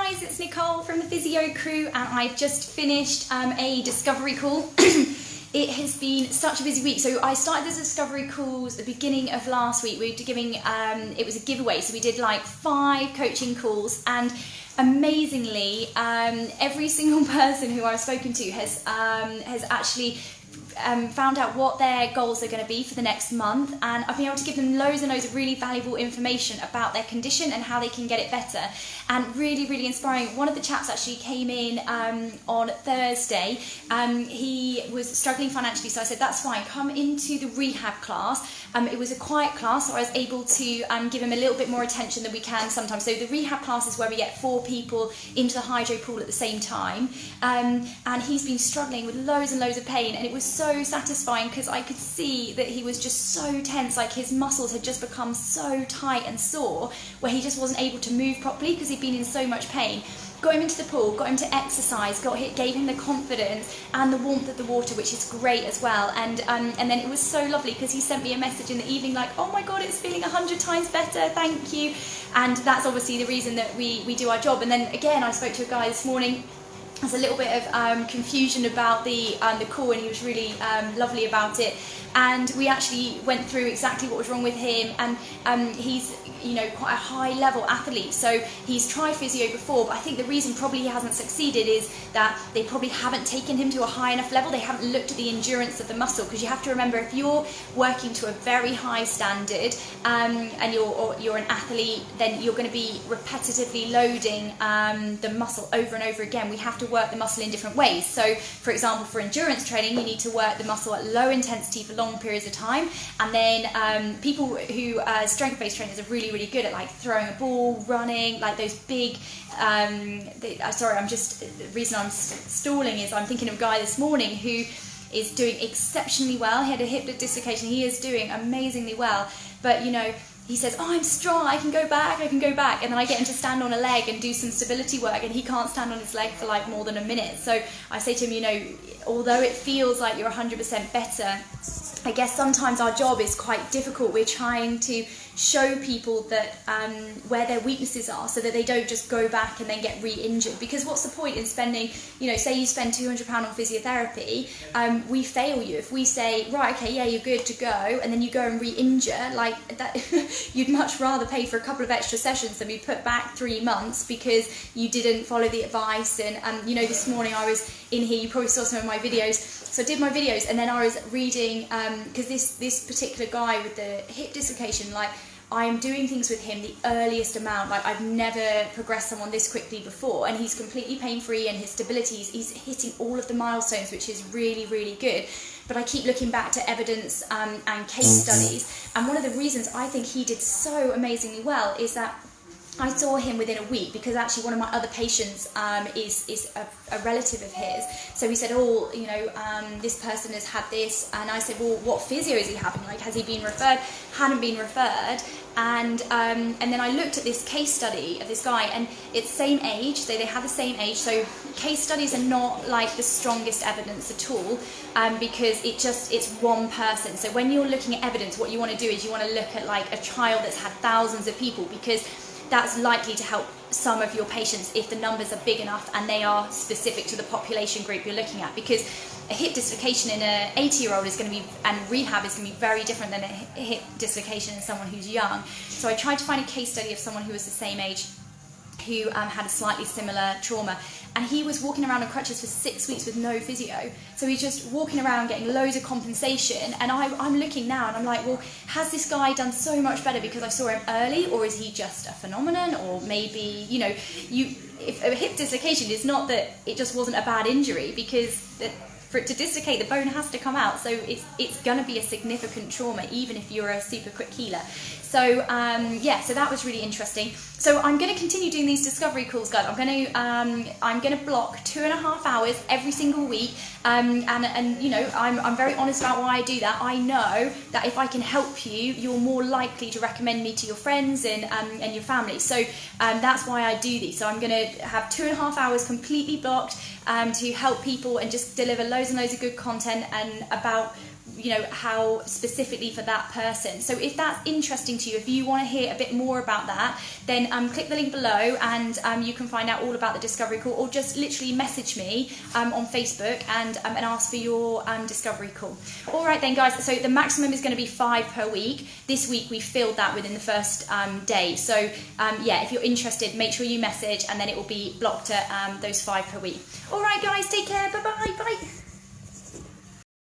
guys, it's Nicole from the Physio Crew, and I've just finished a discovery call. It has been such a busy week. So I started the discovery calls at the beginning of last week. We were giving, it was a giveaway, so we did like 5 coaching calls, and amazingly, every single person who I've spoken to has actually found out what their goals are going to be for the next month, and I've been able to give them loads and loads of really valuable information about their condition and how they can get it better, and really inspiring. One of the chaps actually came in on Thursday. He was struggling financially, so I said that's fine, come into the rehab class. It was a quiet class, so I was able to give him a little bit more attention than we can sometimes. So the rehab class is where we get 4 people into the hydro pool at the same time, and he's been struggling with loads and loads of pain, and it was so satisfying because I could see that he was just so tense, like his muscles had just become so tight and sore where he just wasn't able to move properly because he'd been in so much pain. Got him into the pool, got him to exercise, gave him the confidence and the warmth of the water, which is great as well. And then it was so lovely because he sent me a message in the evening like, oh my god, it's feeling 100 times better, thank you. And that's obviously the reason that we do our job. And then again, I spoke to a guy this morning. There's a little bit of confusion about the call, and he was really lovely about it. And we actually went through exactly what was wrong with him, and he's quite a high level athlete, so he's tried physio before, but I think the reason probably he hasn't succeeded is that they probably haven't taken him to a high enough level. They haven't looked at the endurance of the muscle, because you have to remember, if you're working to a very high standard and you're an athlete, then you're going to be repetitively loading the muscle over and over again. We have to work the muscle in different ways. So for example, for endurance training, you need to work the muscle at low intensity for long periods of time, and then people who strength-based trainers are really good at like throwing a ball, running, like those big the reason I'm stalling is I'm thinking of a guy this morning who is doing exceptionally well. He had a hip dislocation. He is doing amazingly well, but he says, oh, I'm strong, I can go back, and then I get him to stand on a leg and do some stability work, and he can't stand on his leg for like more than a minute. So I say to him, although it feels like you're 100% better, I guess sometimes our job is quite difficult. We're trying to show people that where their weaknesses are, so that they don't just go back and then get re-injured. Because what's the point in spending, say you spend £200 on physiotherapy, we fail you. If we say, right, okay, yeah, you're good to go, and then you go and re-injure, like that, you'd much rather pay for a couple of extra sessions than be put back 3 months because you didn't follow the advice. And this morning I was in here, you probably saw some of my videos. So I did my videos, and then I was reading, because this particular guy with the hip dislocation, like, I am doing things with him the earliest amount. Like, I've never progressed someone this quickly before, and he's completely pain-free, and his stability, he's hitting all of the milestones, which is really good. But I keep looking back to evidence and case studies, and one of the reasons I think he did so amazingly well is that I saw him within a week, because actually one of my other patients is a relative of his. So he said, oh, this person has had this, and I said, well, what physio is he having? Like, has he been referred? Hadn't been referred. And then I looked at this case study of this guy, and it's same age, so they have the same age. So case studies are not like the strongest evidence at all, because it's one person. So when you're looking at evidence, what you want to do is you want to look at like a trial that's had thousands of people, because that's likely to help some of your patients if the numbers are big enough and they are specific to the population group you're looking at. Because a hip dislocation in an 80-year-old is going to be, and rehab is going to be very different than a hip dislocation in someone who's young. So I tried to find a case study of someone who was the same age, who had a slightly similar trauma, and he was walking around on crutches for 6 weeks with no physio. So he's just walking around getting loads of compensation, and I'm looking now and I'm like, well, has this guy done so much better because I saw him early, or is he just a phenomenon? Or maybe, if a hip dislocation is not that it just wasn't a bad injury, because for it to dislocate, the bone has to come out, so it's going to be a significant trauma, even if you're a super quick healer. So so that was really interesting. So I'm going to continue doing these discovery calls, guys. I'm going to block 2.5 hours every single week, and I'm very honest about why I do that. I know that if I can help you, you're more likely to recommend me to your friends and your family. So that's why I do these. So I'm going to have 2.5 hours completely blocked to help people and just deliver loads and loads of good content and about you know, how specifically for that person. So if that's interesting to you, if you want to hear a bit more about that, then click the link below, and you can find out all about the discovery call, or just literally message me on Facebook and ask for your discovery call. All right then, guys, so the maximum is going to be 5 per week. This week we filled that within the first day. So yeah, if you're interested, make sure you message, and then it will be blocked at those 5 per week. All right, guys, take care. Bye-bye. Bye.